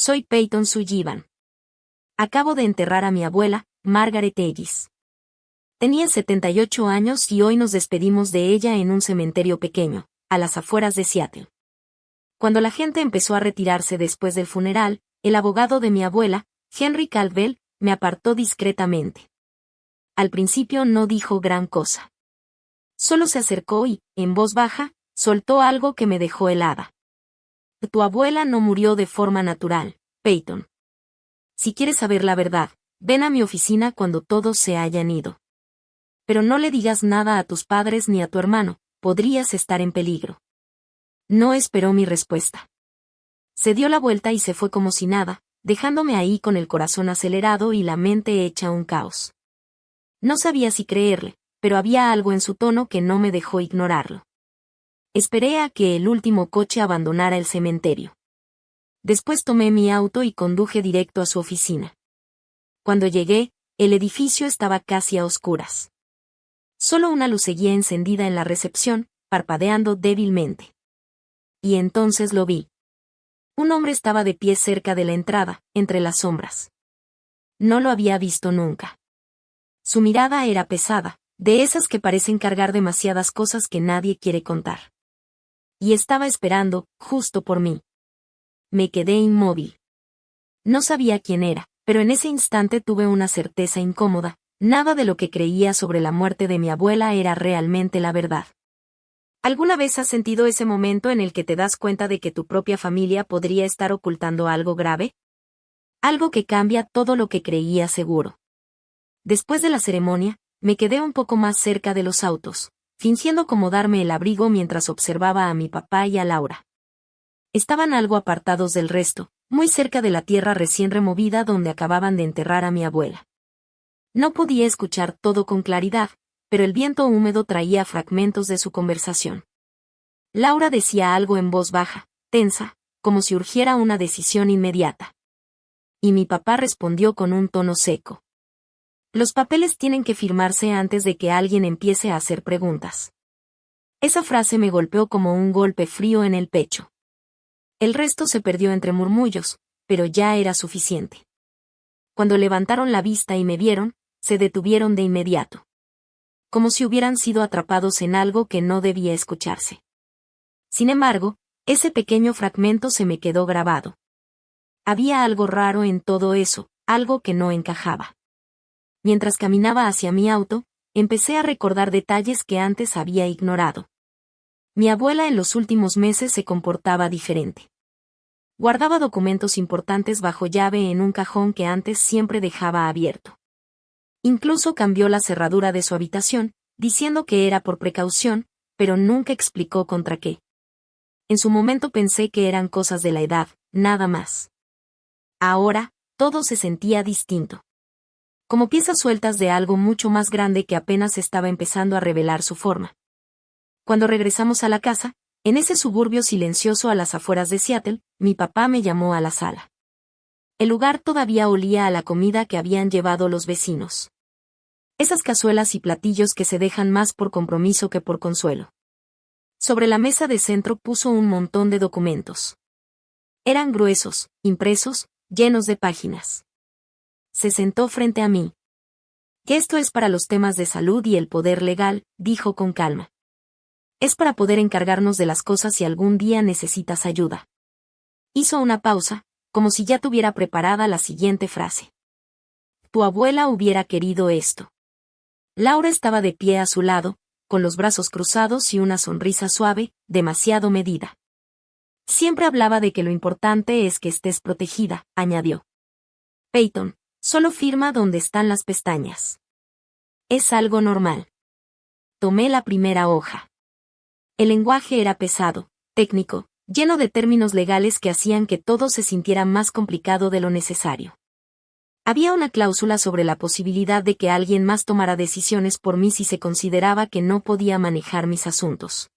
soy Peyton Sullivan. Acabo de enterrar a mi abuela, Margaret Ellis. Tenía 78 años y hoy nos despedimos de ella en un cementerio pequeño, a las afueras de Seattle. Cuando la gente empezó a retirarse después del funeral, el abogado de mi abuela, Henry Caldwell, me apartó discretamente. Al principio no dijo gran cosa. Solo se acercó y, en voz baja, soltó algo que me dejó helada. Tu abuela no murió de forma natural, Peyton. Si quieres saber la verdad, ven a mi oficina cuando todos se hayan ido. Pero no le digas nada a tus padres ni a tu hermano, podrías estar en peligro. No esperó mi respuesta. Se dio la vuelta y se fue como si nada, dejándome ahí con el corazón acelerado y la mente hecha un caos. No sabía si creerle, pero había algo en su tono que no me dejó ignorarlo. Esperé a que el último coche abandonara el cementerio. Después tomé mi auto y conduje directo a su oficina. Cuando llegué, el edificio estaba casi a oscuras. Solo una luz seguía encendida en la recepción, parpadeando débilmente. Y entonces lo vi. Un hombre estaba de pie cerca de la entrada, entre las sombras. No lo había visto nunca. Su mirada era pesada, de esas que parecen cargar demasiadas cosas que nadie quiere contar. Y estaba esperando, justo por mí. Me quedé inmóvil. No sabía quién era, pero en ese instante tuve una certeza incómoda, nada de lo que creía sobre la muerte de mi abuela era realmente la verdad. ¿Alguna vez has sentido ese momento en el que te das cuenta de que tu propia familia podría estar ocultando algo grave? Algo que cambia todo lo que creía seguro. Después de la ceremonia, me quedé un poco más cerca de los autos, fingiendo como darme el abrigo mientras observaba a mi papá y a Laura. Estaban algo apartados del resto, muy cerca de la tierra recién removida donde acababan de enterrar a mi abuela. No podía escuchar todo con claridad, pero el viento húmedo traía fragmentos de su conversación. Laura decía algo en voz baja, tensa, como si urgiera una decisión inmediata. Y mi papá respondió con un tono seco. Los papeles tienen que firmarse antes de que alguien empiece a hacer preguntas. Esa frase me golpeó como un golpe frío en el pecho. El resto se perdió entre murmullos, pero ya era suficiente. Cuando levantaron la vista y me vieron, se detuvieron de inmediato. Como si hubieran sido atrapados en algo que no debía escucharse. Sin embargo, ese pequeño fragmento se me quedó grabado. Había algo raro en todo eso, algo que no encajaba. Mientras caminaba hacia mi auto, empecé a recordar detalles que antes había ignorado. Mi abuela en los últimos meses se comportaba diferente. Guardaba documentos importantes bajo llave en un cajón que antes siempre dejaba abierto. Incluso cambió la cerradura de su habitación, diciendo que era por precaución, pero nunca explicó contra qué. En su momento pensé que eran cosas de la edad, nada más. Ahora, todo se sentía distinto. Como piezas sueltas de algo mucho más grande que apenas estaba empezando a revelar su forma. Cuando regresamos a la casa, en ese suburbio silencioso a las afueras de Seattle, mi papá me llamó a la sala. El lugar todavía olía a la comida que habían llevado los vecinos. Esas cazuelas y platillos que se dejan más por compromiso que por consuelo. Sobre la mesa de centro puso un montón de documentos. Eran gruesos, impresos, llenos de páginas. Se sentó frente a mí. Que esto es para los temas de salud y el poder legal, dijo con calma. Es para poder encargarnos de las cosas si algún día necesitas ayuda. Hizo una pausa, como si ya tuviera preparada la siguiente frase. Tu abuela hubiera querido esto. Laura estaba de pie a su lado, con los brazos cruzados y una sonrisa suave, demasiado medida. Siempre hablaba de que lo importante es que estés protegida, añadió. Peyton, solo firma donde están las pestañas. Es algo normal. Tomé la primera hoja. El lenguaje era pesado, técnico, lleno de términos legales que hacían que todo se sintiera más complicado de lo necesario. Había una cláusula sobre la posibilidad de que alguien más tomara decisiones por mí si se consideraba que no podía manejar mis asuntos.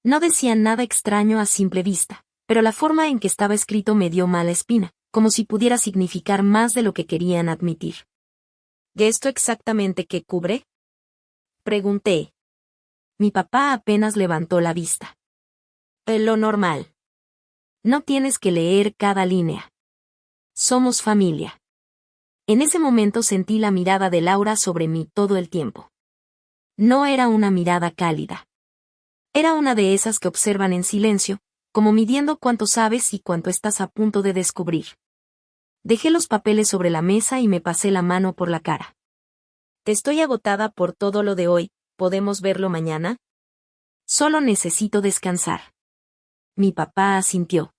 No decía nada extraño a simple vista, pero la forma en que estaba escrito me dio mala espina, como si pudiera significar más de lo que querían admitir. ¿Y esto exactamente qué cubre? Pregunté. Mi papá apenas levantó la vista. Lo normal. No tienes que leer cada línea. Somos familia. En ese momento sentí la mirada de Laura sobre mí todo el tiempo. No era una mirada cálida. Era una de esas que observan en silencio, como midiendo cuánto sabes y cuánto estás a punto de descubrir. Dejé los papeles sobre la mesa y me pasé la mano por la cara. Estoy agotada por todo lo de hoy, ¿podemos verlo mañana? Solo necesito descansar. Mi papá asintió.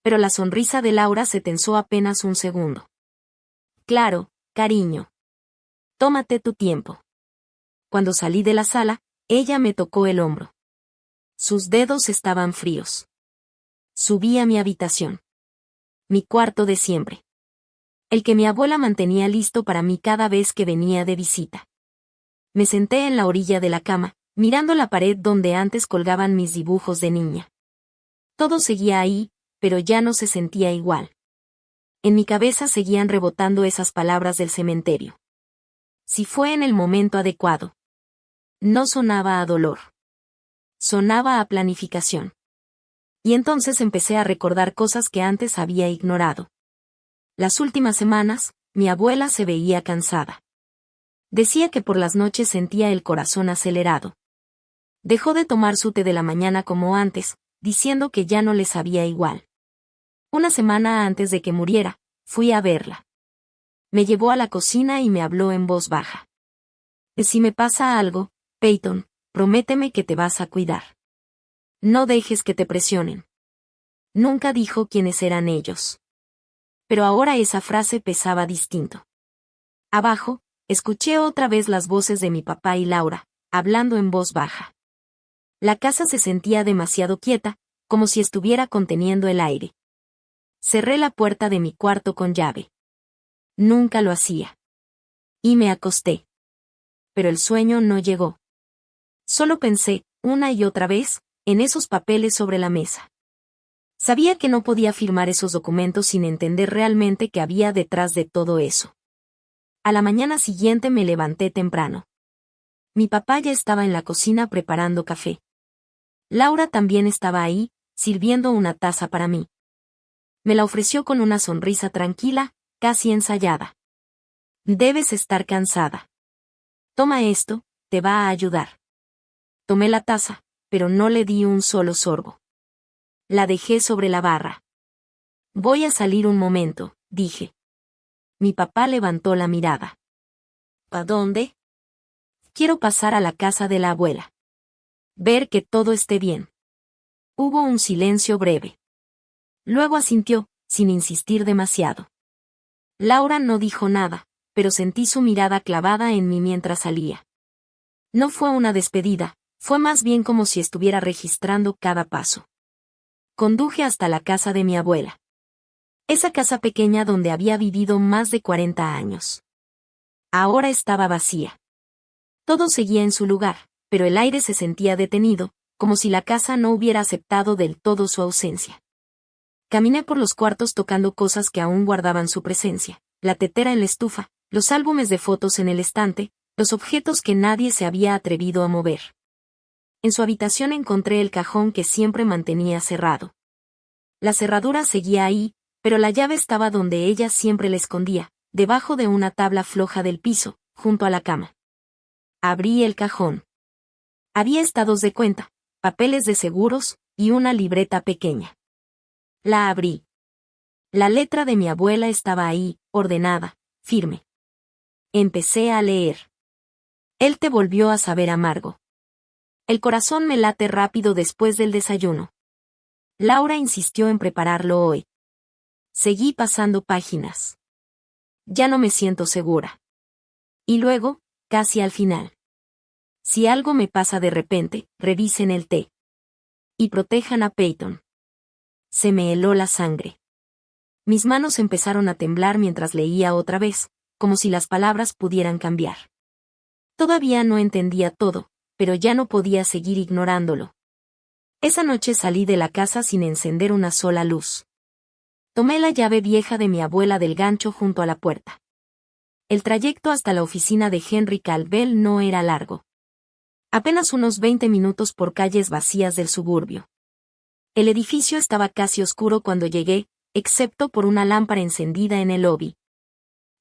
Pero la sonrisa de Laura se tensó apenas un segundo. Claro, cariño. Tómate tu tiempo. Cuando salí de la sala, ella me tocó el hombro. Sus dedos estaban fríos. Subí a mi habitación. Mi cuarto de siempre. El que mi abuela mantenía listo para mí cada vez que venía de visita. Me senté en la orilla de la cama, mirando la pared donde antes colgaban mis dibujos de niña. Todo seguía ahí, pero ya no se sentía igual. En mi cabeza seguían rebotando esas palabras del cementerio. Si fue en el momento adecuado. No sonaba a dolor. Sonaba a planificación. Y entonces empecé a recordar cosas que antes había ignorado. Las últimas semanas, mi abuela se veía cansada. Decía que por las noches sentía el corazón acelerado. Dejó de tomar su té de la mañana como antes, diciendo que ya no le sabía igual. Una semana antes de que muriera, fui a verla. Me llevó a la cocina y me habló en voz baja. Si me pasa algo, Peyton, prométeme que te vas a cuidar. No dejes que te presionen. Nunca dijo quiénes eran ellos. Pero ahora esa frase pesaba distinto. Abajo, escuché otra vez las voces de mi papá y Laura, hablando en voz baja. La casa se sentía demasiado quieta, como si estuviera conteniendo el aire. Cerré la puerta de mi cuarto con llave. Nunca lo hacía. Y me acosté. Pero el sueño no llegó. Solo pensé, una y otra vez, en esos papeles sobre la mesa. Sabía que no podía firmar esos documentos sin entender realmente qué había detrás de todo eso. A la mañana siguiente me levanté temprano. Mi papá ya estaba en la cocina preparando café. Laura también estaba ahí, sirviendo una taza para mí. Me la ofreció con una sonrisa tranquila, casi ensayada. Debes estar cansada. Toma esto, te va a ayudar. Tomé la taza, pero no le di un solo sorbo. La dejé sobre la barra. Voy a salir un momento, dije. Mi papá levantó la mirada. ¿A dónde? Quiero pasar a la casa de la abuela. Ver que todo esté bien. Hubo un silencio breve. Luego asintió, sin insistir demasiado. Laura no dijo nada, pero sentí su mirada clavada en mí mientras salía. No fue una despedida, fue más bien como si estuviera registrando cada paso. Conduje hasta la casa de mi abuela. Esa casa pequeña donde había vivido más de 40 años. Ahora estaba vacía. Todo seguía en su lugar, pero el aire se sentía detenido, como si la casa no hubiera aceptado del todo su ausencia. Caminé por los cuartos tocando cosas que aún guardaban su presencia, la tetera en la estufa, los álbumes de fotos en el estante, los objetos que nadie se había atrevido a mover. En su habitación encontré el cajón que siempre mantenía cerrado. La cerradura seguía ahí, pero la llave estaba donde ella siempre la escondía, debajo de una tabla floja del piso, junto a la cama. Abrí el cajón. Había estados de cuenta, papeles de seguros, y una libreta pequeña. La abrí. La letra de mi abuela estaba ahí, ordenada, firme. Empecé a leer. Él te volvió a saber amargo. El corazón me late rápido después del desayuno. Laura insistió en prepararlo hoy. Seguí pasando páginas. Ya no me siento segura. Y luego, casi al final. Si algo me pasa de repente, revisen el té. Y protejan a Peyton. Se me heló la sangre. Mis manos empezaron a temblar mientras leía otra vez, como si las palabras pudieran cambiar. Todavía no entendía todo, pero ya no podía seguir ignorándolo. Esa noche salí de la casa sin encender una sola luz. Tomé la llave vieja de mi abuela del gancho junto a la puerta. El trayecto hasta la oficina de Henry Calvel no era largo. Apenas unos 20 minutos por calles vacías del suburbio. El edificio estaba casi oscuro cuando llegué, excepto por una lámpara encendida en el lobby.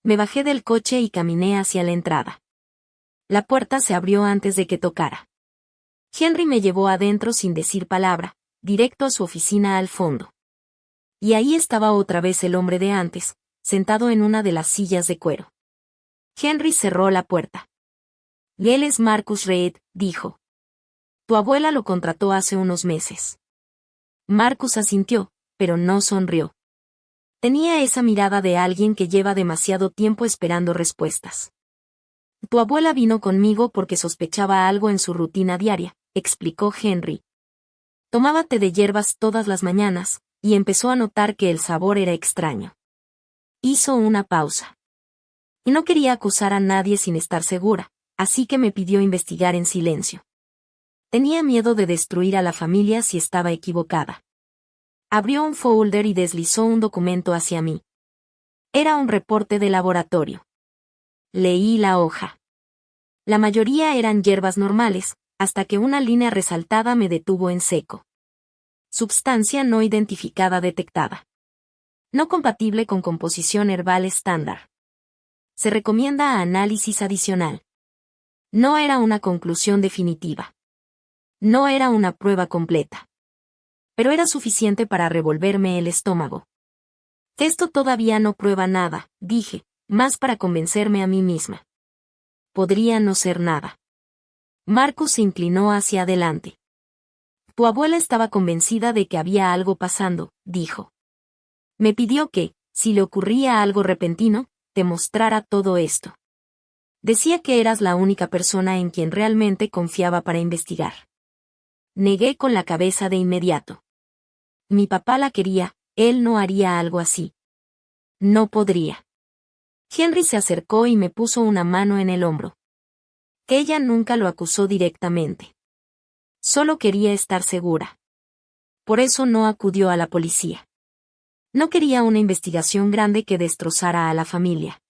Me bajé del coche y caminé hacia la entrada. La puerta se abrió antes de que tocara. Henry me llevó adentro sin decir palabra, directo a su oficina al fondo. Y ahí estaba otra vez el hombre de antes, sentado en una de las sillas de cuero. Henry cerró la puerta. Él es Marcus Reed, dijo. Tu abuela lo contrató hace unos meses. Marcus asintió, pero no sonrió. Tenía esa mirada de alguien que lleva demasiado tiempo esperando respuestas. Tu abuela vino conmigo porque sospechaba algo en su rutina diaria, explicó Henry. Tomaba té de hierbas todas las mañanas, y empezó a notar que el sabor era extraño. Hizo una pausa. Y no quería acusar a nadie sin estar segura, así que me pidió investigar en silencio. Tenía miedo de destruir a la familia si estaba equivocada. Abrió un folder y deslizó un documento hacia mí. Era un reporte de laboratorio. Leí la hoja. La mayoría eran hierbas normales, hasta que una línea resaltada me detuvo en seco. Substancia no identificada detectada. No compatible con composición herbal estándar. Se recomienda análisis adicional. No era una conclusión definitiva. No era una prueba completa. Pero era suficiente para revolverme el estómago. Esto todavía no prueba nada, dije, más para convencerme a mí misma. Podría no ser nada. Marcus se inclinó hacia adelante. Tu abuela estaba convencida de que había algo pasando, dijo. Me pidió que, si le ocurría algo repentino, te mostrara todo esto. Decía que eras la única persona en quien realmente confiaba para investigar. Negué con la cabeza de inmediato. Mi papá la quería, él no haría algo así. No podría. Henry se acercó y me puso una mano en el hombro. Ella nunca lo acusó directamente. Solo quería estar segura. Por eso no acudió a la policía. No quería una investigación grande que destrozara a la familia.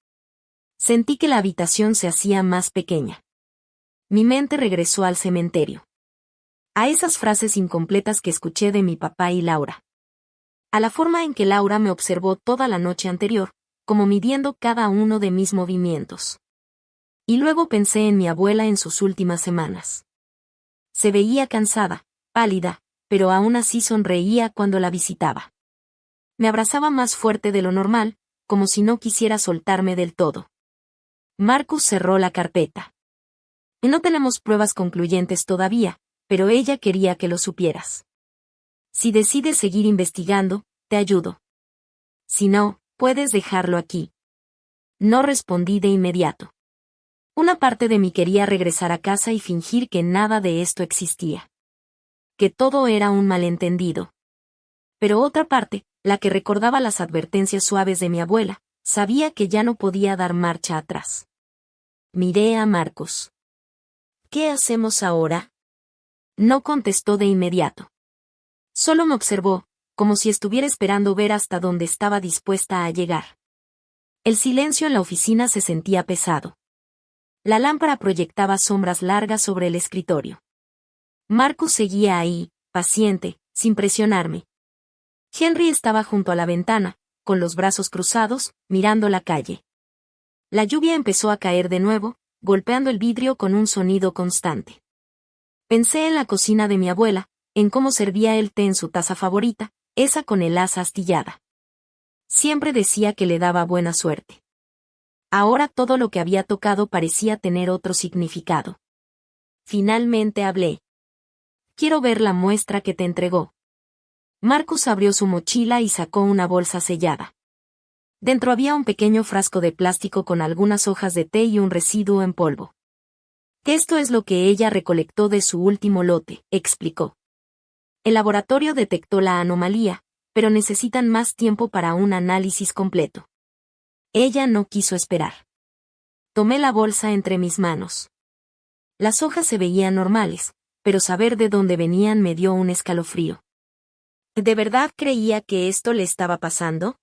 Sentí que la habitación se hacía más pequeña. Mi mente regresó al cementerio. A esas frases incompletas que escuché de mi papá y Laura. A la forma en que Laura me observó toda la noche anterior, como midiendo cada uno de mis movimientos. Y luego pensé en mi abuela en sus últimas semanas. Se veía cansada, pálida, pero aún así sonreía cuando la visitaba. Me abrazaba más fuerte de lo normal, como si no quisiera soltarme del todo. Marcus cerró la carpeta. No tenemos pruebas concluyentes todavía, pero ella quería que lo supieras. Si decides seguir investigando, te ayudo. Si no, puedes dejarlo aquí. No respondí de inmediato. Una parte de mí quería regresar a casa y fingir que nada de esto existía. Que todo era un malentendido. Pero otra parte, la que recordaba las advertencias suaves de mi abuela, sabía que ya no podía dar marcha atrás. Miré a Marcus. ¿Qué hacemos ahora? No contestó de inmediato. Solo me observó, como si estuviera esperando ver hasta dónde estaba dispuesta a llegar. El silencio en la oficina se sentía pesado. La lámpara proyectaba sombras largas sobre el escritorio. Marcus seguía ahí, paciente, sin presionarme. Henry estaba junto a la ventana, con los brazos cruzados, mirando la calle. La lluvia empezó a caer de nuevo, golpeando el vidrio con un sonido constante. Pensé en la cocina de mi abuela, en cómo servía el té en su taza favorita, esa con el asa astillada. Siempre decía que le daba buena suerte. Ahora todo lo que había tocado parecía tener otro significado. Finalmente hablé. Quiero ver la muestra que te entregó. Marcus abrió su mochila y sacó una bolsa sellada. Dentro había un pequeño frasco de plástico con algunas hojas de té y un residuo en polvo. Esto es lo que ella recolectó de su último lote, explicó. El laboratorio detectó la anomalía, pero necesitan más tiempo para un análisis completo. Ella no quiso esperar. Tomé la bolsa entre mis manos. Las hojas se veían normales, pero saber de dónde venían me dio un escalofrío. ¿De verdad creía que esto le estaba pasando?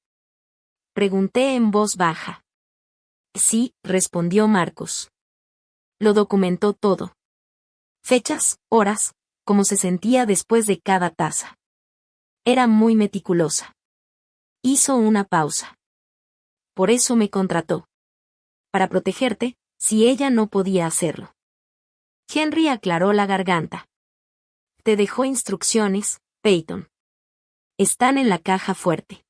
Pregunté en voz baja. Sí, respondió Marcus. Lo documentó todo. Fechas, horas, cómo se sentía después de cada taza. Era muy meticulosa. Hizo una pausa. Por eso me contrató. Para protegerte, si ella no podía hacerlo. Henry aclaró la garganta. Te dejó instrucciones, Peyton. Están en la caja fuerte.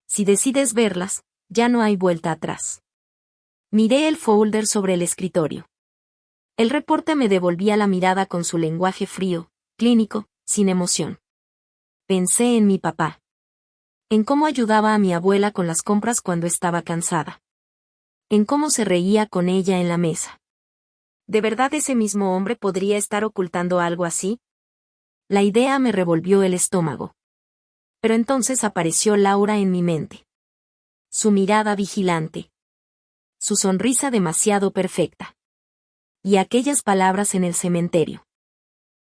Si decides verlas, ya no hay vuelta atrás. Miré el folder sobre el escritorio. El reporte me devolvía la mirada con su lenguaje frío, clínico, sin emoción. Pensé en mi papá. En cómo ayudaba a mi abuela con las compras cuando estaba cansada. En cómo se reía con ella en la mesa. ¿De verdad ese mismo hombre podría estar ocultando algo así? La idea me revolvió el estómago. Pero entonces apareció Laura en mi mente. Su mirada vigilante. Su sonrisa demasiado perfecta. Y aquellas palabras en el cementerio.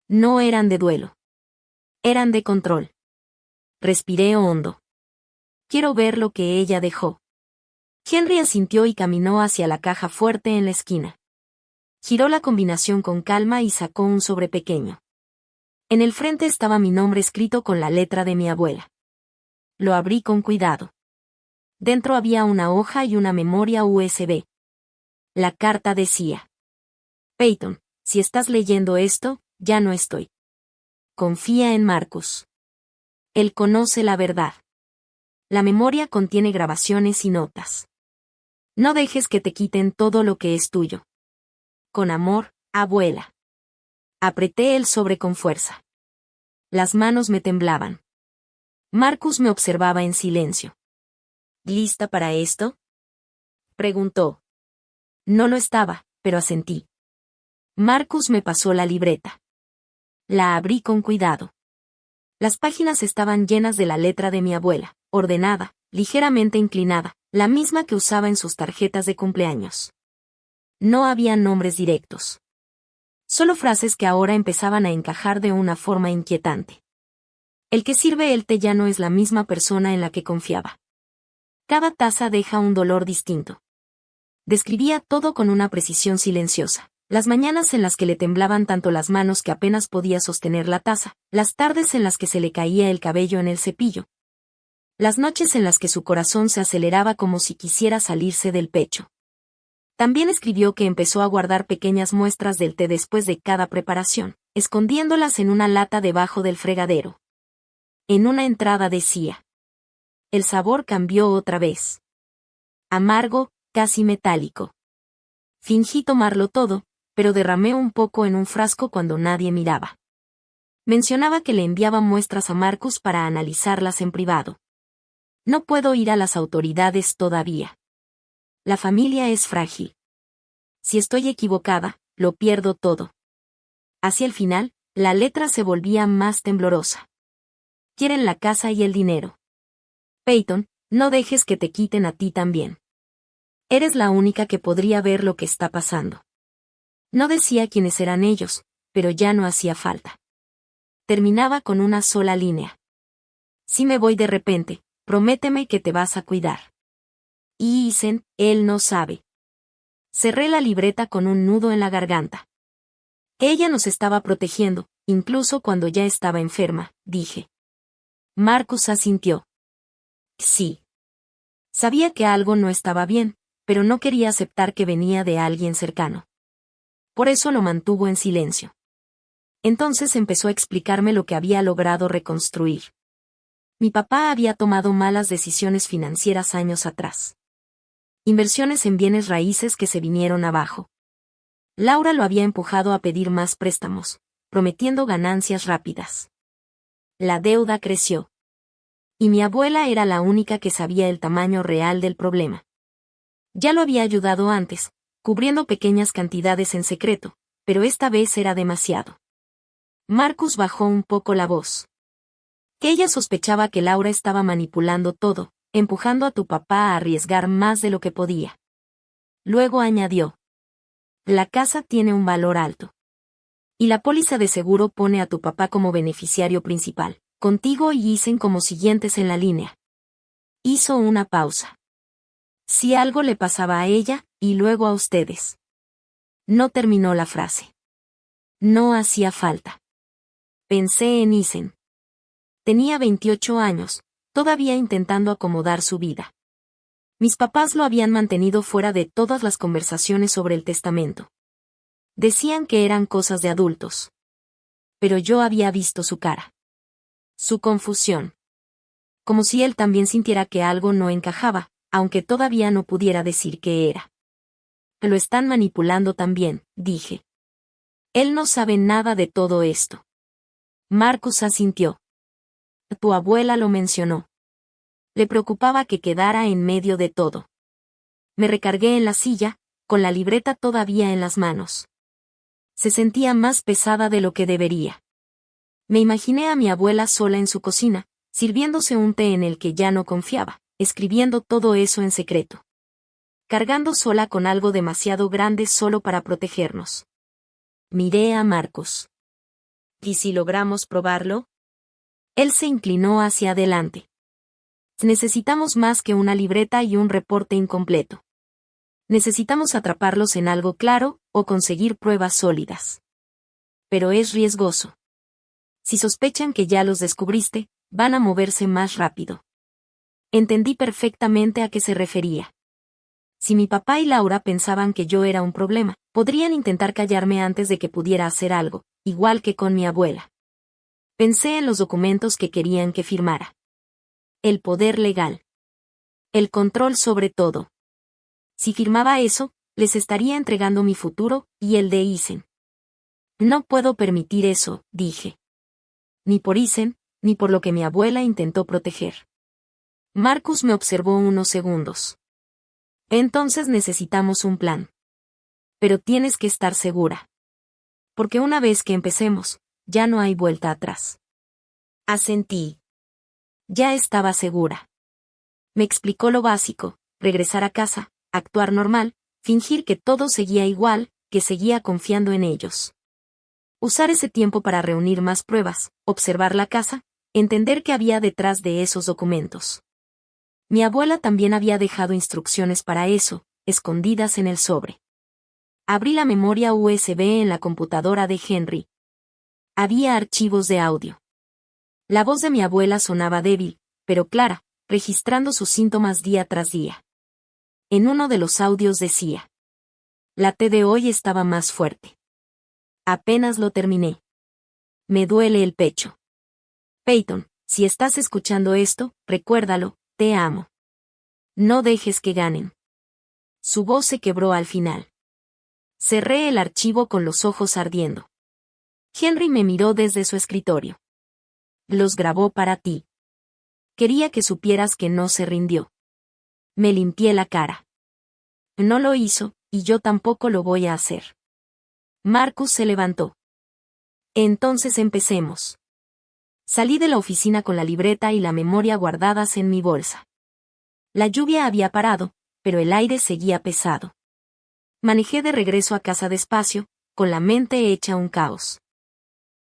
No eran de duelo. Eran de control. Respiré hondo. Quiero ver lo que ella dejó. Henry asintió y caminó hacia la caja fuerte en la esquina. Giró la combinación con calma y sacó un sobre pequeño. En el frente estaba mi nombre escrito con la letra de mi abuela. Lo abrí con cuidado. Dentro había una hoja y una memoria USB. La carta decía: Peyton, si estás leyendo esto, ya no estoy. Confía en Marcus. Él conoce la verdad. La memoria contiene grabaciones y notas. No dejes que te quiten todo lo que es tuyo. Con amor, abuela. Apreté el sobre con fuerza. Las manos me temblaban. Marcus me observaba en silencio. ¿Lista para esto?, preguntó. No lo estaba, pero asentí. Marcus me pasó la libreta. La abrí con cuidado. Las páginas estaban llenas de la letra de mi abuela, ordenada, ligeramente inclinada, la misma que usaba en sus tarjetas de cumpleaños. No había nombres directos. Solo frases que ahora empezaban a encajar de una forma inquietante. El que sirve el té ya no es la misma persona en la que confiaba. Cada taza deja un dolor distinto. Describía todo con una precisión silenciosa. Las mañanas en las que le temblaban tanto las manos que apenas podía sostener la taza, las tardes en las que se le caía el cabello en el cepillo. Las noches en las que su corazón se aceleraba como si quisiera salirse del pecho. También escribió que empezó a guardar pequeñas muestras del té después de cada preparación, escondiéndolas en una lata debajo del fregadero. En una entrada decía: el sabor cambió otra vez. Amargo, casi metálico. Fingí tomarlo todo, pero derramé un poco en un frasco cuando nadie miraba. Mencionaba que le enviaba muestras a Marcus para analizarlas en privado. No puedo ir a las autoridades todavía. La familia es frágil. Si estoy equivocada, lo pierdo todo. Hacia el final, la letra se volvía más temblorosa. Quieren la casa y el dinero. Peyton, no dejes que te quiten a ti también. Eres la única que podría ver lo que está pasando. No decía quiénes eran ellos, pero ya no hacía falta. Terminaba con una sola línea. Si me voy de repente, prométeme que te vas a cuidar. Y dicen, él no sabe. Cerré la libreta con un nudo en la garganta. Ella nos estaba protegiendo, incluso cuando ya estaba enferma, dije. Marcus asintió. Sí. Sabía que algo no estaba bien, pero no quería aceptar que venía de alguien cercano. Por eso lo mantuvo en silencio. Entonces empezó a explicarme lo que había logrado reconstruir. Mi papá había tomado malas decisiones financieras años atrás. Inversiones en bienes raíces que se vinieron abajo. Laura lo había empujado a pedir más préstamos, prometiendo ganancias rápidas. La deuda creció. Y mi abuela era la única que sabía el tamaño real del problema. Ya lo había ayudado antes, cubriendo pequeñas cantidades en secreto, pero esta vez era demasiado. Marcus bajó un poco la voz. Que ella sospechaba que Laura estaba manipulando todo, empujando a tu papá a arriesgar más de lo que podía. Luego añadió: la casa tiene un valor alto. Y la póliza de seguro pone a tu papá como beneficiario principal, contigo y Isen como siguientes en la línea. Hizo una pausa. Si algo le pasaba a ella, y luego a ustedes. No terminó la frase. No hacía falta. Pensé en Isen. Tenía 28 años, todavía intentando acomodar su vida. Mis papás lo habían mantenido fuera de todas las conversaciones sobre el testamento. Decían que eran cosas de adultos. Pero yo había visto su cara. Su confusión. Como si él también sintiera que algo no encajaba, aunque todavía no pudiera decir qué era. Lo están manipulando también, dije. Él no sabe nada de todo esto. Marcus asintió. Tu abuela lo mencionó. Le preocupaba que quedara en medio de todo. Me recargué en la silla, con la libreta todavía en las manos. Se sentía más pesada de lo que debería. Me imaginé a mi abuela sola en su cocina, sirviéndose un té en el que ya no confiaba, escribiendo todo eso en secreto. Cargando sola con algo demasiado grande solo para protegernos. Miré a Marcos. ¿Y si logramos probarlo? Él se inclinó hacia adelante. Necesitamos más que una libreta y un reporte incompleto. Necesitamos atraparlos en algo claro, o conseguir pruebas sólidas. Pero es riesgoso. Si sospechan que ya los descubriste, van a moverse más rápido. Entendí perfectamente a qué se refería. Si mi papá y Laura pensaban que yo era un problema, podrían intentar callarme antes de que pudiera hacer algo, igual que con mi abuela. Pensé en los documentos que querían que firmara. El poder legal. El control sobre todo. Si firmaba eso, les estaría entregando mi futuro, y el de Isen. No puedo permitir eso, dije. Ni por Isen, ni por lo que mi abuela intentó proteger. Marcus me observó unos segundos. Entonces necesitamos un plan. Pero tienes que estar segura. Porque una vez que empecemos, ya no hay vuelta atrás. Asentí. Ya estaba segura. Me explicó lo básico, regresar a casa, actuar normal, fingir que todo seguía igual, que seguía confiando en ellos. Usar ese tiempo para reunir más pruebas, observar la casa, entender qué había detrás de esos documentos. Mi abuela también había dejado instrucciones para eso, escondidas en el sobre. Abrí la memoria USB en la computadora de Henry. Había archivos de audio. La voz de mi abuela sonaba débil, pero clara, registrando sus síntomas día tras día. En uno de los audios decía: la T de hoy estaba más fuerte. Apenas lo terminé. Me duele el pecho. Peyton, si estás escuchando esto, recuérdalo, te amo. No dejes que ganen. Su voz se quebró al final. Cerré el archivo con los ojos ardiendo. Henry me miró desde su escritorio. Los grabó para ti. Quería que supieras que no se rindió. Me limpié la cara. No lo hizo, y yo tampoco lo voy a hacer. Marcus se levantó. Entonces empecemos. Salí de la oficina con la libreta y la memoria guardadas en mi bolsa. La lluvia había parado, pero el aire seguía pesado. Manejé de regreso a casa despacio, con la mente hecha un caos.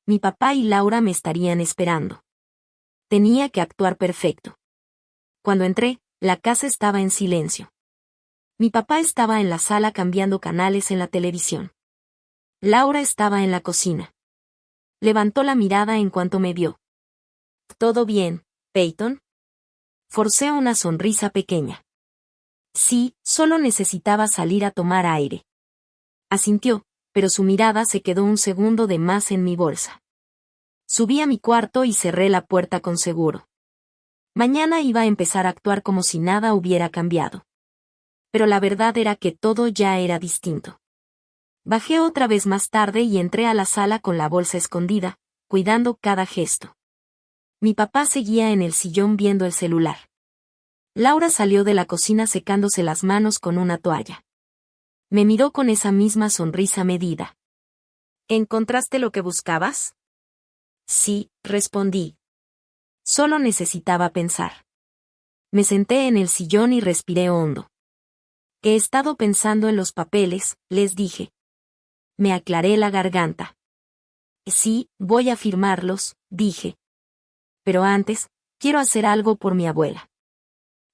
Mi papá y Laura me estarían esperando. Tenía que actuar perfecto. Cuando entré, la casa estaba en silencio. Mi papá estaba en la sala cambiando canales en la televisión. Laura estaba en la cocina. Levantó la mirada en cuanto me vio. ¿Todo bien, Peyton? Forcé una sonrisa pequeña. Sí, solo necesitaba salir a tomar aire. Asintió, pero su mirada se quedó un segundo de más en mi bolsa. Subí a mi cuarto y cerré la puerta con seguro. Mañana iba a empezar a actuar como si nada hubiera cambiado. Pero la verdad era que todo ya era distinto. Bajé otra vez más tarde y entré a la sala con la bolsa escondida, cuidando cada gesto. Mi papá seguía en el sillón viendo el celular. Laura salió de la cocina secándose las manos con una toalla. Me miró con esa misma sonrisa medida. ¿Encontraste lo que buscabas? Sí, respondí. Solo necesitaba pensar. Me senté en el sillón y respiré hondo. He estado pensando en los papeles, les dije. Me aclaré la garganta. Sí, voy a firmarlos, dije. Pero antes, quiero hacer algo por mi abuela.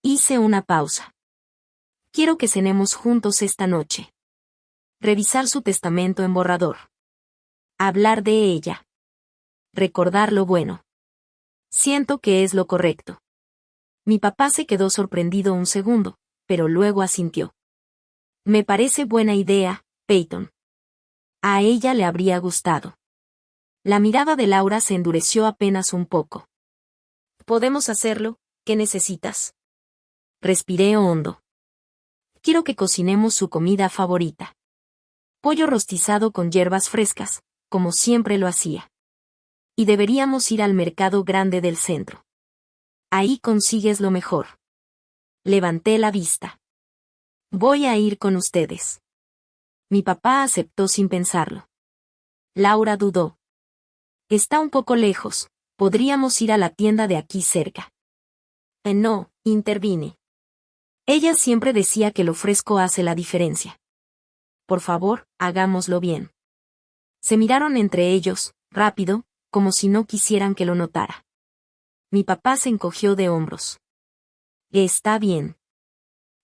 Hice una pausa. Quiero que cenemos juntos esta noche. Revisar su testamento en borrador. Hablar de ella. Recordar lo bueno. Siento que es lo correcto. Mi papá se quedó sorprendido un segundo, pero luego asintió. Me parece buena idea, Peyton. A ella le habría gustado. La mirada de Laura se endureció apenas un poco. Podemos hacerlo, ¿qué necesitas? Respiré hondo. Quiero que cocinemos su comida favorita. Pollo rostizado con hierbas frescas, como siempre lo hacía. Y deberíamos ir al mercado grande del centro. Ahí consigues lo mejor. Levanté la vista. Voy a ir con ustedes. Mi papá aceptó sin pensarlo. Laura dudó. Está un poco lejos, podríamos ir a la tienda de aquí cerca. No, intervine. Ella siempre decía que lo fresco hace la diferencia. Por favor, hagámoslo bien. Se miraron entre ellos, rápido, como si no quisieran que lo notara. Mi papá se encogió de hombros. Está bien.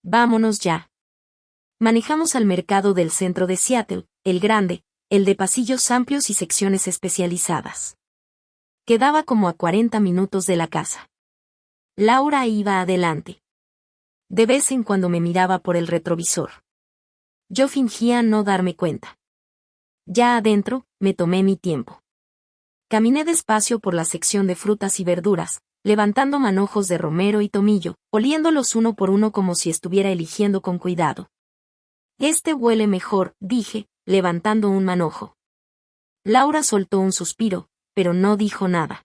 Vámonos ya. Manejamos al mercado del centro de Seattle, el grande, el de pasillos amplios y secciones especializadas. Quedaba como a 40 minutos de la casa. Laura iba adelante. De vez en cuando me miraba por el retrovisor. Yo fingía no darme cuenta. Ya adentro, me tomé mi tiempo. Caminé despacio por la sección de frutas y verduras, levantando manojos de romero y tomillo, oliéndolos uno por uno como si estuviera eligiendo con cuidado. Este huele mejor, dije, levantando un manojo. Laura soltó un suspiro, pero no dijo nada.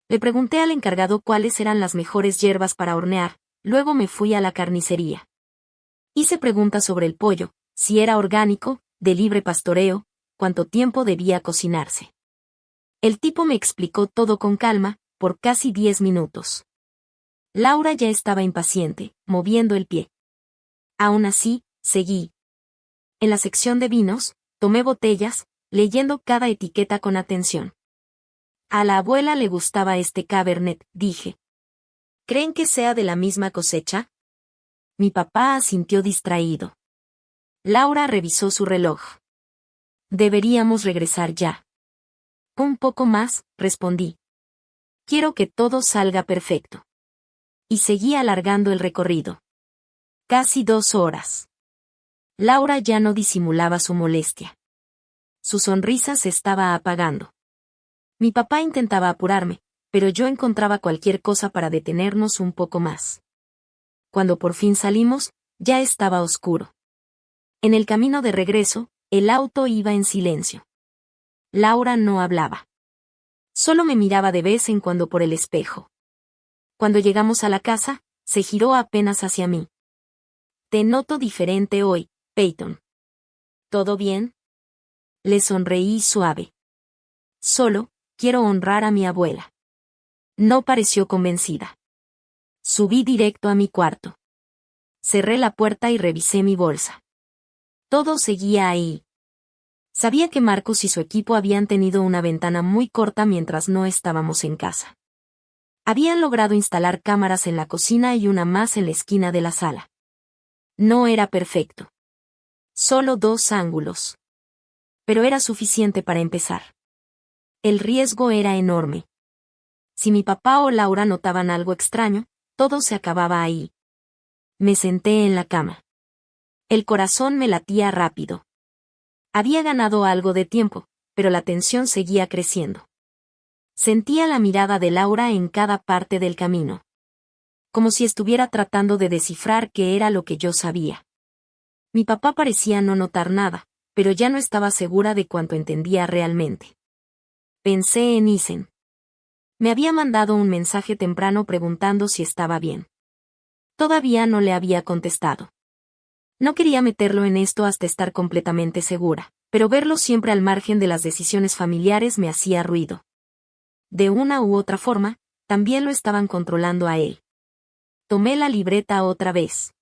Le pregunté al encargado cuáles eran las mejores hierbas para hornear, luego me fui a la carnicería. Hice preguntas sobre el pollo, si era orgánico, de libre pastoreo, cuánto tiempo debía cocinarse. El tipo me explicó todo con calma, por casi 10 minutos. Laura ya estaba impaciente, moviendo el pie. Aún así, seguí. En la sección de vinos, tomé botellas, leyendo cada etiqueta con atención. A la abuela le gustaba este Cabernet, dije. ¿Creen que sea de la misma cosecha? Mi papá asintió distraído. Laura revisó su reloj. Deberíamos regresar ya. Un poco más, respondí. Quiero que todo salga perfecto. Y seguí alargando el recorrido. Casi 2 horas. Laura ya no disimulaba su molestia. Su sonrisa se estaba apagando. Mi papá intentaba apurarme, pero yo encontraba cualquier cosa para detenernos un poco más. Cuando por fin salimos, ya estaba oscuro. En el camino de regreso, el auto iba en silencio. Laura no hablaba. Solo me miraba de vez en cuando por el espejo. Cuando llegamos a la casa, se giró apenas hacia mí. Te noto diferente hoy, Peyton. ¿Todo bien? Le sonreí suave. Solo, quiero honrar a mi abuela. No pareció convencida. Subí directo a mi cuarto. Cerré la puerta y revisé mi bolsa. Todo seguía ahí. Sabía que Marcus y su equipo habían tenido una ventana muy corta mientras no estábamos en casa. Habían logrado instalar cámaras en la cocina y una más en la esquina de la sala. No era perfecto. Solo 2 ángulos. Pero era suficiente para empezar. El riesgo era enorme. Si mi papá o Laura notaban algo extraño, todo se acababa ahí. Me senté en la cama. El corazón me latía rápido. Había ganado algo de tiempo, pero la tensión seguía creciendo. Sentía la mirada de Laura en cada parte del camino. Como si estuviera tratando de descifrar qué era lo que yo sabía. Mi papá parecía no notar nada, pero ya no estaba segura de cuánto entendía realmente. Pensé en Isen. Me había mandado un mensaje temprano preguntando si estaba bien. Todavía no le había contestado. No quería meterlo en esto hasta estar completamente segura, pero verlo siempre al margen de las decisiones familiares me hacía ruido. De una u otra forma, también lo estaban controlando a él. Tomé la libreta otra vez.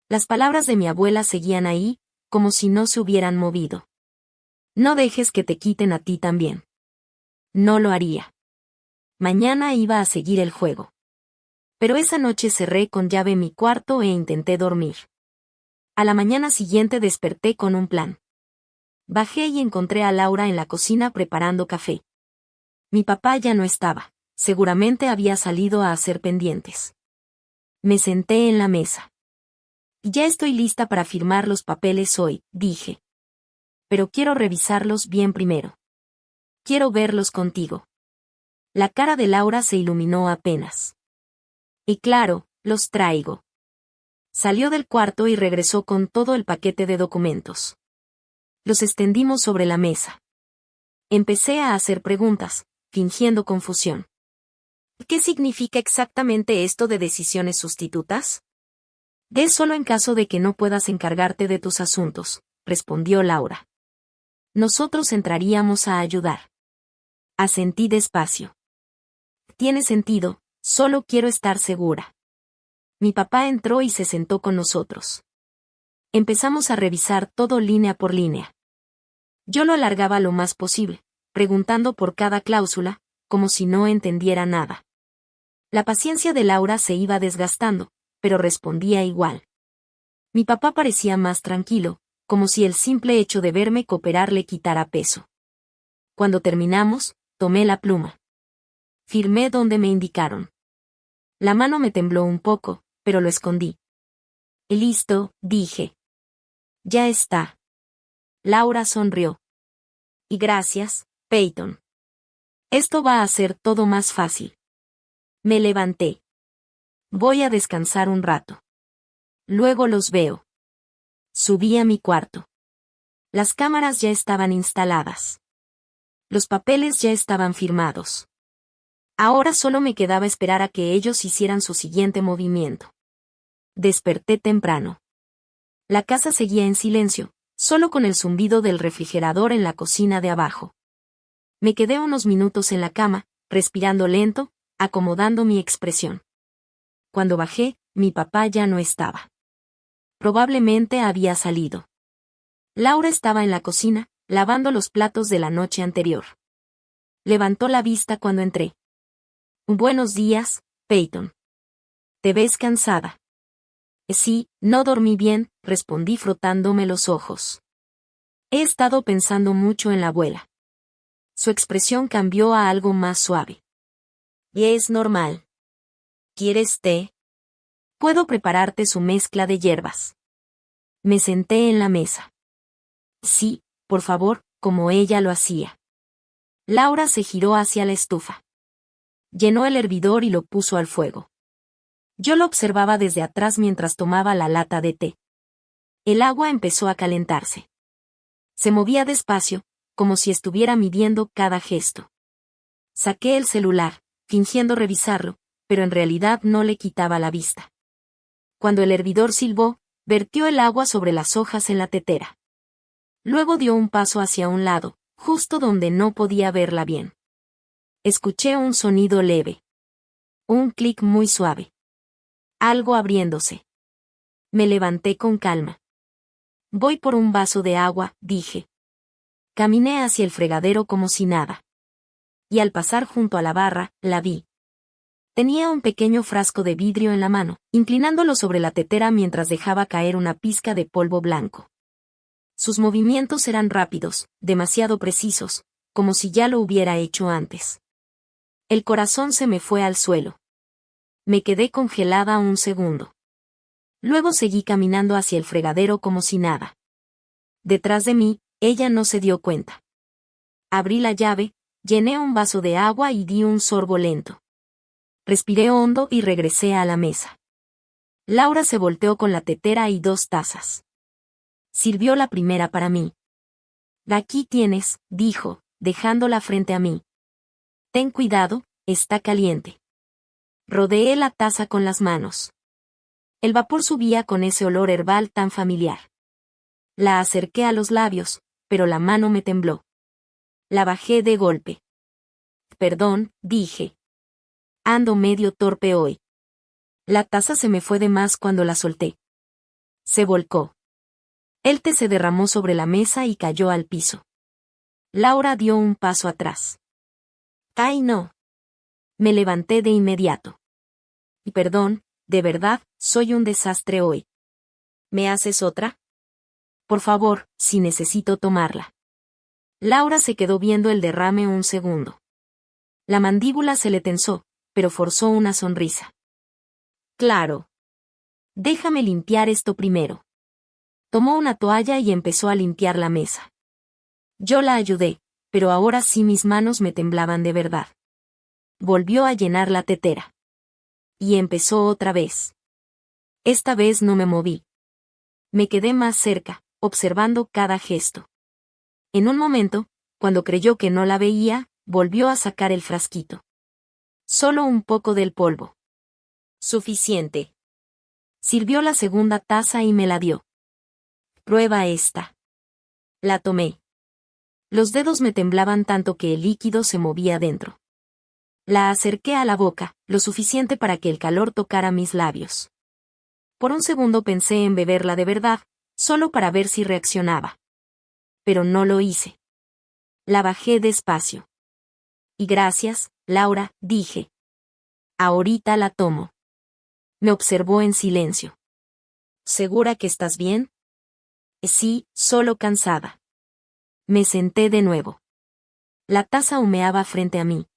Las palabras de mi abuela seguían ahí, como si no se hubieran movido. No dejes que te quiten a ti también. No lo haría. Mañana iba a seguir el juego. Pero esa noche cerré con llave mi cuarto e intenté dormir. A la mañana siguiente desperté con un plan. Bajé y encontré a Laura en la cocina preparando café. Mi papá ya no estaba, seguramente había salido a hacer pendientes. Me senté en la mesa. Ya estoy lista para firmar los papeles hoy, dije. Pero quiero revisarlos bien primero. Quiero verlos contigo. La cara de Laura se iluminó apenas. Y claro, los traigo. Salió del cuarto y regresó con todo el paquete de documentos. Los extendimos sobre la mesa. Empecé a hacer preguntas, fingiendo confusión. ¿Qué significa exactamente esto de decisiones sustitutas? Es solo en caso de que no puedas encargarte de tus asuntos, respondió Laura. Nosotros entraríamos a ayudar. Asentí despacio. Tiene sentido, solo quiero estar segura. Mi papá entró y se sentó con nosotros. Empezamos a revisar todo línea por línea. Yo lo alargaba lo más posible, preguntando por cada cláusula, como si no entendiera nada. La paciencia de Laura se iba desgastando, pero respondía igual. Mi papá parecía más tranquilo, como si el simple hecho de verme cooperar le quitara peso. Cuando terminamos, tomé la pluma. Firmé donde me indicaron. La mano me tembló un poco, pero lo escondí. Listo, dije. Ya está. Laura sonrió. Y gracias, Peyton. Esto va a hacer todo más fácil. Me levanté. Voy a descansar un rato. Luego los veo. Subí a mi cuarto. Las cámaras ya estaban instaladas. Los papeles ya estaban firmados. Ahora solo me quedaba esperar a que ellos hicieran su siguiente movimiento. Desperté temprano. La casa seguía en silencio, solo con el zumbido del refrigerador en la cocina de abajo. Me quedé unos minutos en la cama, respirando lento, acomodando mi expresión. Cuando bajé, mi papá ya no estaba. Probablemente había salido. Laura estaba en la cocina, lavando los platos de la noche anterior. Levantó la vista cuando entré. Buenos días, Peyton. ¿Te ves cansada? Sí, no dormí bien, respondí frotándome los ojos. He estado pensando mucho en la abuela. Su expresión cambió a algo más suave. Y es normal. ¿Quieres té? Puedo prepararte su mezcla de hierbas. Me senté en la mesa. Sí, por favor, como ella lo hacía. Laura se giró hacia la estufa. Llenó el hervidor y lo puso al fuego. Yo lo observaba desde atrás mientras tomaba la lata de té. El agua empezó a calentarse. Se movía despacio, como si estuviera midiendo cada gesto. Saqué el celular, fingiendo revisarlo, pero en realidad no le quitaba la vista. Cuando el hervidor silbó, vertió el agua sobre las hojas en la tetera. Luego dio un paso hacia un lado, justo donde no podía verla bien. Escuché un sonido leve. Un clic muy suave. Algo abriéndose. Me levanté con calma. Voy por un vaso de agua, dije. Caminé hacia el fregadero como si nada. Y al pasar junto a la barra, la vi. Tenía un pequeño frasco de vidrio en la mano, inclinándolo sobre la tetera mientras dejaba caer una pizca de polvo blanco. Sus movimientos eran rápidos, demasiado precisos, como si ya lo hubiera hecho antes. El corazón se me fue al suelo. Me quedé congelada un segundo. Luego seguí caminando hacia el fregadero como si nada. Detrás de mí, ella no se dio cuenta. Abrí la llave, llené un vaso de agua y di un sorbo lento. Respiré hondo y regresé a la mesa. Laura se volteó con la tetera y 2 tazas. Sirvió la primera para mí. Aquí tienes, dijo, dejándola frente a mí. Ten cuidado, está caliente. Rodeé la taza con las manos. El vapor subía con ese olor herbal tan familiar. La acerqué a los labios, pero la mano me tembló. La bajé de golpe. Perdón, dije. Ando medio torpe hoy. La taza se me fue de más cuando la solté. Se volcó. El té se derramó sobre la mesa y cayó al piso. Laura dio un paso atrás. ¡Ay, no! Me levanté de inmediato. Y perdón, de verdad, soy un desastre hoy. ¿Me haces otra? Por favor, si necesito tomarla. Laura se quedó viendo el derrame un segundo. La mandíbula se le tensó, pero forzó una sonrisa. Claro. Déjame limpiar esto primero. Tomó una toalla y empezó a limpiar la mesa. Yo la ayudé, pero ahora sí mis manos me temblaban de verdad. Volvió a llenar la tetera. Y empezó otra vez. Esta vez no me moví. Me quedé más cerca, observando cada gesto. En un momento, cuando creyó que no la veía, volvió a sacar el frasquito. Solo un poco del polvo. Suficiente. Sirvió la segunda taza y me la dio. Prueba esta. La tomé. Los dedos me temblaban tanto que el líquido se movía dentro. La acerqué a la boca, lo suficiente para que el calor tocara mis labios. Por un segundo pensé en beberla de verdad, solo para ver si reaccionaba. Pero no lo hice. La bajé despacio. Y gracias, Laura, dije. Ahorita la tomo. Me observó en silencio. ¿Segura que estás bien? Sí, solo cansada. Me senté de nuevo. La taza humeaba frente a mí.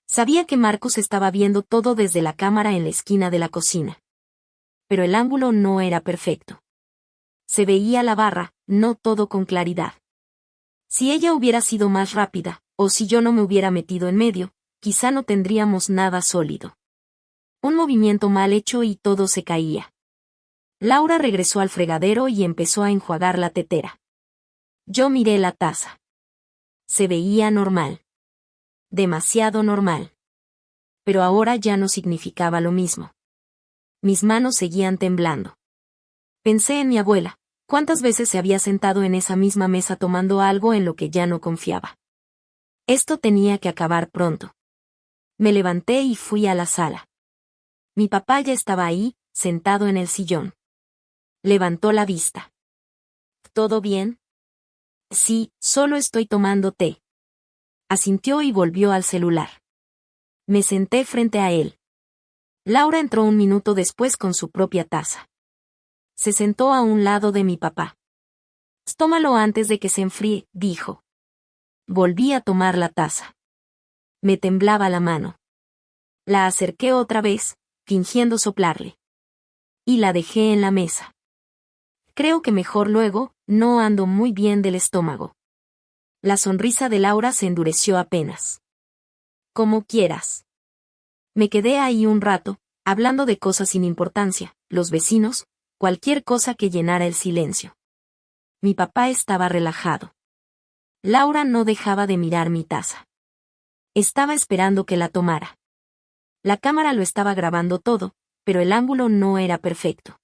Sabía que Marcus estaba viendo todo desde la cámara en la esquina de la cocina. Pero el ángulo no era perfecto. Se veía la barra, no todo con claridad. Si ella hubiera sido más rápida, o si yo no me hubiera metido en medio, quizá no tendríamos nada sólido. Un movimiento mal hecho y todo se caía. Laura regresó al fregadero y empezó a enjuagar la tetera. Yo miré la taza. Se veía normal. Demasiado normal. Pero ahora ya no significaba lo mismo. Mis manos seguían temblando. Pensé en mi abuela, cuántas veces se había sentado en esa misma mesa tomando algo en lo que ya no confiaba. Esto tenía que acabar pronto. Me levanté y fui a la sala. Mi papá ya estaba ahí, sentado en el sillón. Levantó la vista. ¿Todo bien? Sí, solo estoy tomando té. Asintió y volvió al celular. Me senté frente a él. Laura entró un minuto después con su propia taza. Se sentó a un lado de mi papá. Tómalo antes de que se enfríe, dijo. Volví a tomar la taza. Me temblaba la mano. La acerqué otra vez, fingiendo soplarle. Y la dejé en la mesa. Creo que mejor luego, no ando muy bien del estómago. La sonrisa de Laura se endureció apenas. Como quieras. Me quedé ahí un rato, hablando de cosas sin importancia, los vecinos, cualquier cosa que llenara el silencio. Mi papá estaba relajado. Laura no dejaba de mirar mi taza. Estaba esperando que la tomara. La cámara lo estaba grabando todo, pero el ángulo no era perfecto.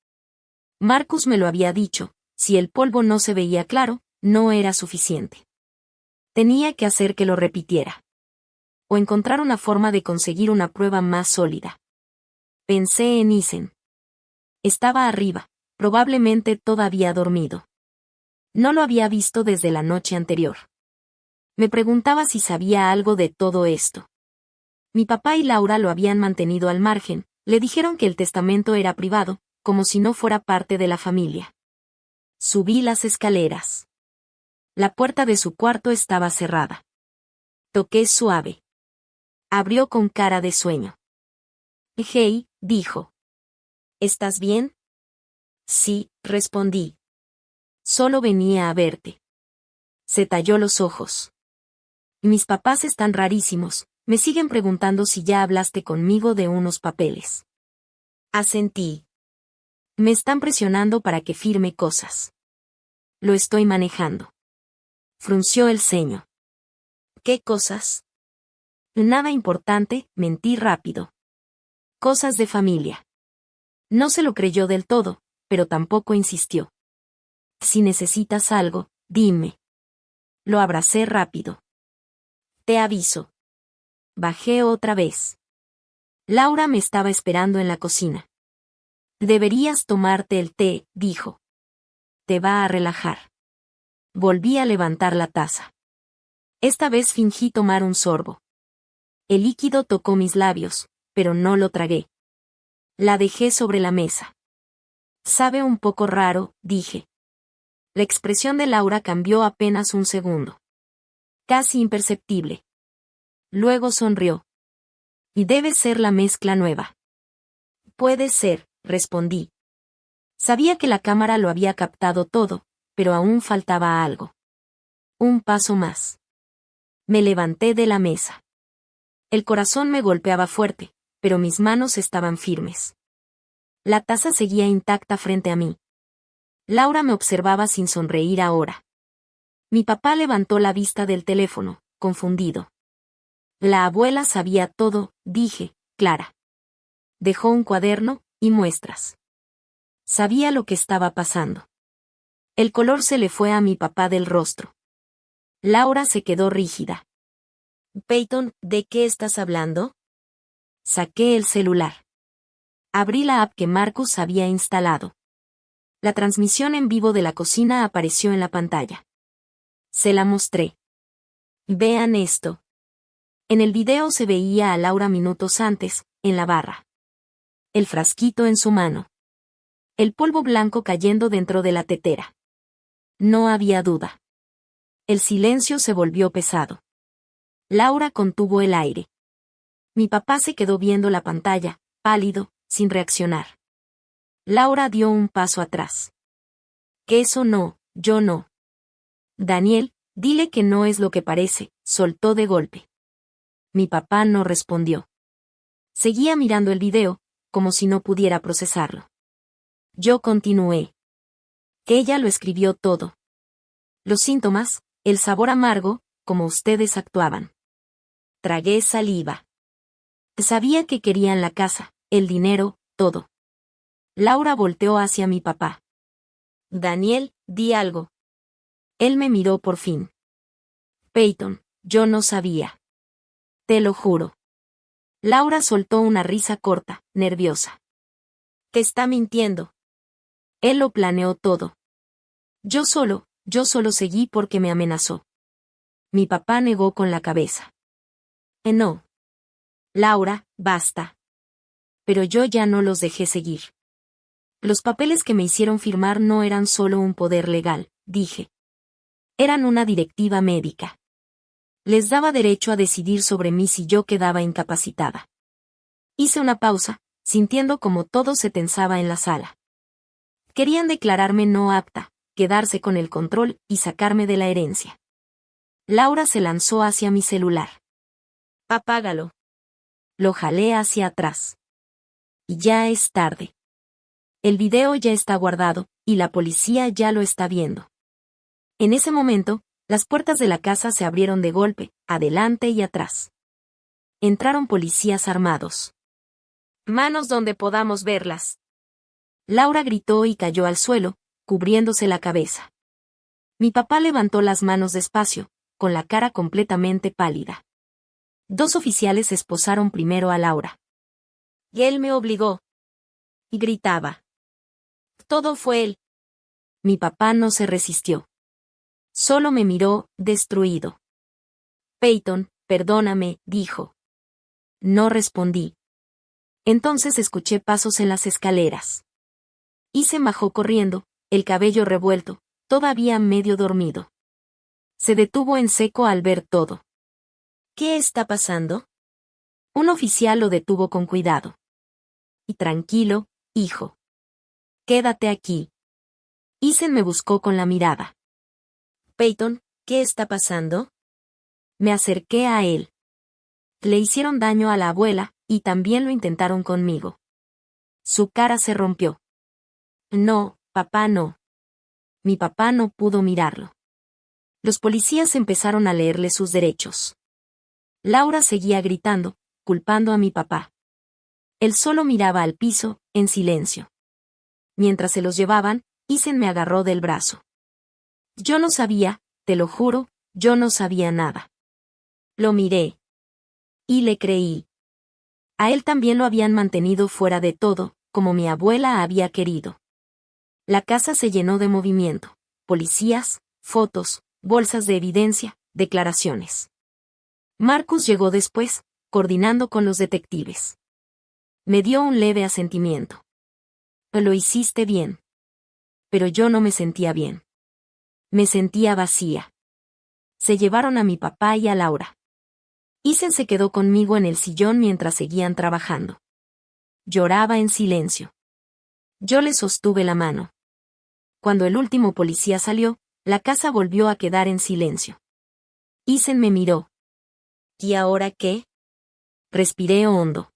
Marcus me lo había dicho, si el polvo no se veía claro, no era suficiente. Tenía que hacer que lo repitiera. O encontrar una forma de conseguir una prueba más sólida. Pensé en Isen. Estaba arriba, probablemente todavía dormido. No lo había visto desde la noche anterior. Me preguntaba si sabía algo de todo esto. Mi papá y Laura lo habían mantenido al margen, le dijeron que el testamento era privado, como si no fuera parte de la familia. Subí las escaleras. La puerta de su cuarto estaba cerrada. Toqué suave. Abrió con cara de sueño. Hey, dijo. ¿Estás bien? Sí, respondí. Solo venía a verte. Se talló los ojos. Mis papás están rarísimos, me siguen preguntando si ya hablaste conmigo de unos papeles. Asentí. Me están presionando para que firme cosas. Lo estoy manejando. Frunció el ceño. ¿Qué cosas? Nada importante, mentí rápido. Cosas de familia. No se lo creyó del todo, pero tampoco insistió. Si necesitas algo, dime. Lo abracé rápido. Te aviso. Bajé otra vez. Laura me estaba esperando en la cocina. Deberías tomarte el té, dijo. Te va a relajar. Volví a levantar la taza. Esta vez fingí tomar un sorbo. El líquido tocó mis labios, pero no lo tragué. La dejé sobre la mesa. Sabe un poco raro, dije. La expresión de Laura cambió apenas un segundo. Casi imperceptible. Luego sonrió. Y debe ser la mezcla nueva. Puede ser, respondí. Sabía que la cámara lo había captado todo, pero aún faltaba algo. Un paso más. Me levanté de la mesa. El corazón me golpeaba fuerte, pero mis manos estaban firmes. La taza seguía intacta frente a mí. Laura me observaba sin sonreír ahora. Mi papá levantó la vista del teléfono, confundido. La abuela sabía todo, dije, Clara. Dejó un cuaderno y muestras. Sabía lo que estaba pasando. El color se le fue a mi papá del rostro. Laura se quedó rígida. Peyton, ¿de qué estás hablando? Saqué el celular. Abrí la app que Marcus había instalado. La transmisión en vivo de la cocina apareció en la pantalla. Se la mostré. Vean esto. En el video se veía a Laura minutos antes, en la barra. El frasquito en su mano. El polvo blanco cayendo dentro de la tetera. No había duda. El silencio se volvió pesado. Laura contuvo el aire. Mi papá se quedó viendo la pantalla, pálido, sin reaccionar. Laura dio un paso atrás. Que eso no, yo no. Daniel, dile que no es lo que parece, soltó de golpe. Mi papá no respondió. Seguía mirando el video, como si no pudiera procesarlo. Yo continué. Que ella lo escribió todo. Los síntomas, el sabor amargo, como ustedes actuaban. Tragué saliva. Sabía que querían la casa, el dinero, todo. Laura volteó hacia mi papá. Daniel, di algo. Él me miró por fin. Peyton, yo no sabía. Te lo juro. Laura soltó una risa corta, nerviosa. Te está mintiendo. Él lo planeó todo. Yo solo seguí porque me amenazó. Mi papá negó con la cabeza. No. Laura, basta. Pero yo ya no los dejé seguir. Los papeles que me hicieron firmar no eran solo un poder legal, dije. Eran una directiva médica. Les daba derecho a decidir sobre mí si yo quedaba incapacitada. Hice una pausa, sintiendo como todo se tensaba en la sala. Querían declararme no apta, quedarse con el control y sacarme de la herencia. Laura se lanzó hacia mi celular. Apágalo. Lo jalé hacia atrás. Y ya es tarde. El video ya está guardado, y la policía ya lo está viendo. En ese momento, las puertas de la casa se abrieron de golpe, adelante y atrás. Entraron policías armados. Manos donde podamos verlas. Laura gritó y cayó al suelo, cubriéndose la cabeza. Mi papá levantó las manos despacio, con la cara completamente pálida. Dos oficiales esposaron primero a Laura. Y él me obligó. Y gritaba. Todo fue él. Mi papá no se resistió. Solo me miró, destruido. Peyton, perdóname, dijo. No respondí. Entonces escuché pasos en las escaleras. Y se bajó corriendo, el cabello revuelto, todavía medio dormido. Se detuvo en seco al ver todo. ¿Qué está pasando? Un oficial lo detuvo con cuidado. Y tranquilo, hijo. Quédate aquí. Isen me buscó con la mirada. Peyton, ¿qué está pasando? Me acerqué a él. Le hicieron daño a la abuela, y también lo intentaron conmigo. Su cara se rompió. No, papá no. Mi papá no pudo mirarlo. Los policías empezaron a leerle sus derechos. Laura seguía gritando, culpando a mi papá. Él solo miraba al piso, en silencio. Mientras se los llevaban, Isen me agarró del brazo. Yo no sabía, te lo juro, yo no sabía nada. Lo miré. Y le creí. A él también lo habían mantenido fuera de todo, como mi abuela había querido. La casa se llenó de movimiento, policías, fotos, bolsas de evidencia, declaraciones. Marcus llegó después, coordinando con los detectives. Me dio un leve asentimiento. Lo hiciste bien. Pero yo no me sentía bien. Me sentía vacía. Se llevaron a mi papá y a Laura. Isen se quedó conmigo en el sillón mientras seguían trabajando. Lloraba en silencio. Yo le sostuve la mano. Cuando el último policía salió, la casa volvió a quedar en silencio. Isen me miró. ¿Y ahora qué? Respiré hondo.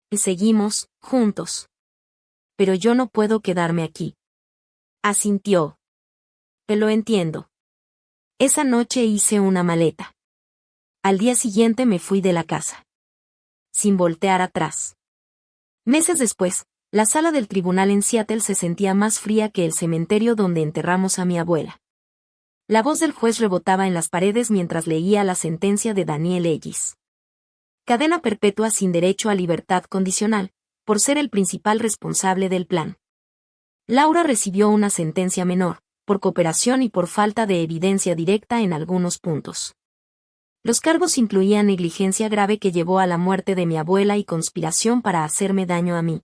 Y seguimos, juntos. Pero yo no puedo quedarme aquí. Asintió. Te lo entiendo. Esa noche hice una maleta. Al día siguiente me fui de la casa. Sin voltear atrás. Meses después, la sala del tribunal en Seattle se sentía más fría que el cementerio donde enterramos a mi abuela. La voz del juez rebotaba en las paredes mientras leía la sentencia de Daniel Ellis. Cadena perpetua sin derecho a libertad condicional, por ser el principal responsable del plan. Laura recibió una sentencia menor, por cooperación y por falta de evidencia directa en algunos puntos. Los cargos incluían negligencia grave que llevó a la muerte de mi abuela y conspiración para hacerme daño a mí.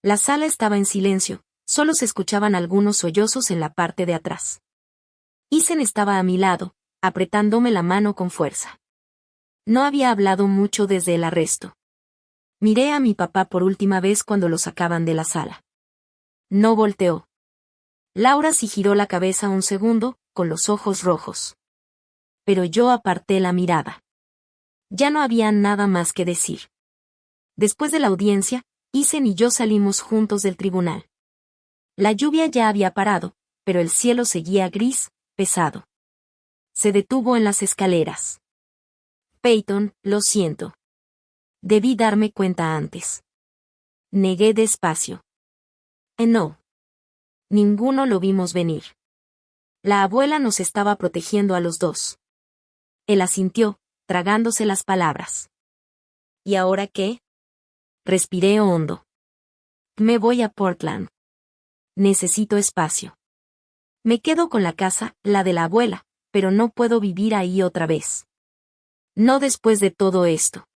La sala estaba en silencio, solo se escuchaban algunos sollozos en la parte de atrás. Isen estaba a mi lado, apretándome la mano con fuerza. No había hablado mucho desde el arresto. Miré a mi papá por última vez cuando lo sacaban de la sala. No volteó. Laura sí giró la cabeza un segundo, con los ojos rojos. Pero yo aparté la mirada. Ya no había nada más que decir. Después de la audiencia, Isen y yo salimos juntos del tribunal. La lluvia ya había parado, pero el cielo seguía gris, pesado. Se detuvo en las escaleras. Peyton, lo siento. Debí darme cuenta antes. Negué despacio. No. Ninguno lo vimos venir. La abuela nos estaba protegiendo a los dos. Él asintió, tragándose las palabras. ¿Y ahora qué? Respiré hondo. Me voy a Portland. Necesito espacio. Me quedo con la casa, la de la abuela, pero no puedo vivir ahí otra vez. No después de todo esto.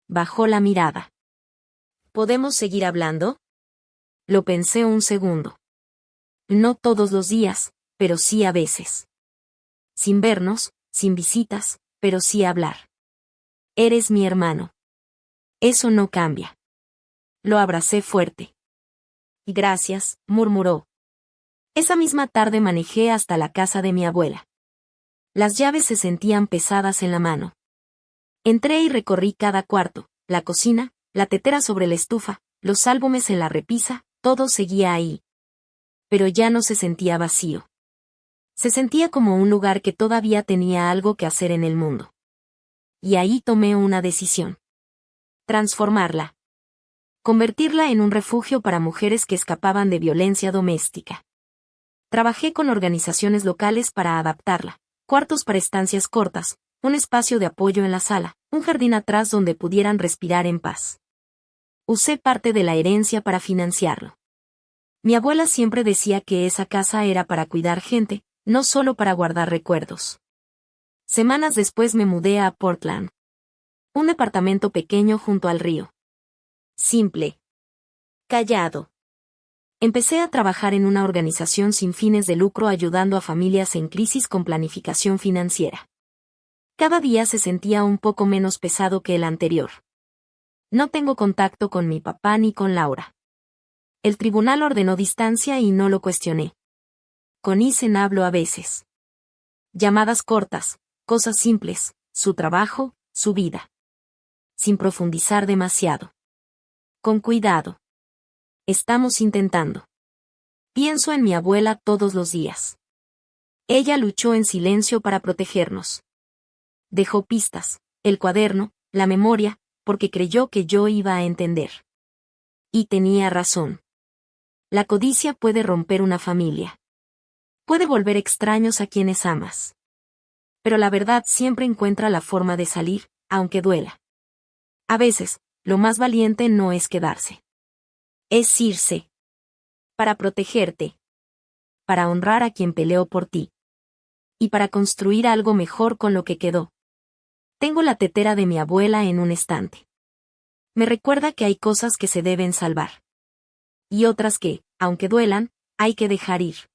Bajó la mirada. ¿Podemos seguir hablando? Lo pensé un segundo. No todos los días, pero sí a veces. Sin vernos, sin visitas, pero sí hablar. Eres mi hermano. Eso no cambia. Lo abracé fuerte. Gracias, murmuró. Esa misma tarde manejé hasta la casa de mi abuela. Las llaves se sentían pesadas en la mano. Entré y recorrí cada cuarto, la cocina, la tetera sobre la estufa, los álbumes en la repisa, todo seguía ahí. Pero ya no se sentía vacío. Se sentía como un lugar que todavía tenía algo que hacer en el mundo. Y ahí tomé una decisión. Transformarla. Convertirla en un refugio para mujeres que escapaban de violencia doméstica. Trabajé con organizaciones locales para adaptarla, cuartos para estancias cortas, un espacio de apoyo en la sala, un jardín atrás donde pudieran respirar en paz. Usé parte de la herencia para financiarlo. Mi abuela siempre decía que esa casa era para cuidar gente, no solo para guardar recuerdos. Semanas después me mudé a Portland. Un departamento pequeño junto al río. Simple. Callado. Empecé a trabajar en una organización sin fines de lucro ayudando a familias en crisis con planificación financiera. Cada día se sentía un poco menos pesado que el anterior. No tengo contacto con mi papá ni con Laura. El tribunal ordenó distancia y no lo cuestioné. Con Isen hablo a veces. Llamadas cortas, cosas simples, su trabajo, su vida. Sin profundizar demasiado. Con cuidado. Estamos intentando. Pienso en mi abuela todos los días. Ella luchó en silencio para protegernos. Dejó pistas, el cuaderno, la memoria, porque creyó que yo iba a entender. Y tenía razón. La codicia puede romper una familia. Puede volver extraños a quienes amas. Pero la verdad siempre encuentra la forma de salir, aunque duela. A veces, lo más valiente no es quedarse. Es irse. Para protegerte. Para honrar a quien peleó por ti. Y para construir algo mejor con lo que quedó. Tengo la tetera de mi abuela en un estante. Me recuerda que hay cosas que se deben salvar. Y otras que, aunque duelan, hay que dejar ir.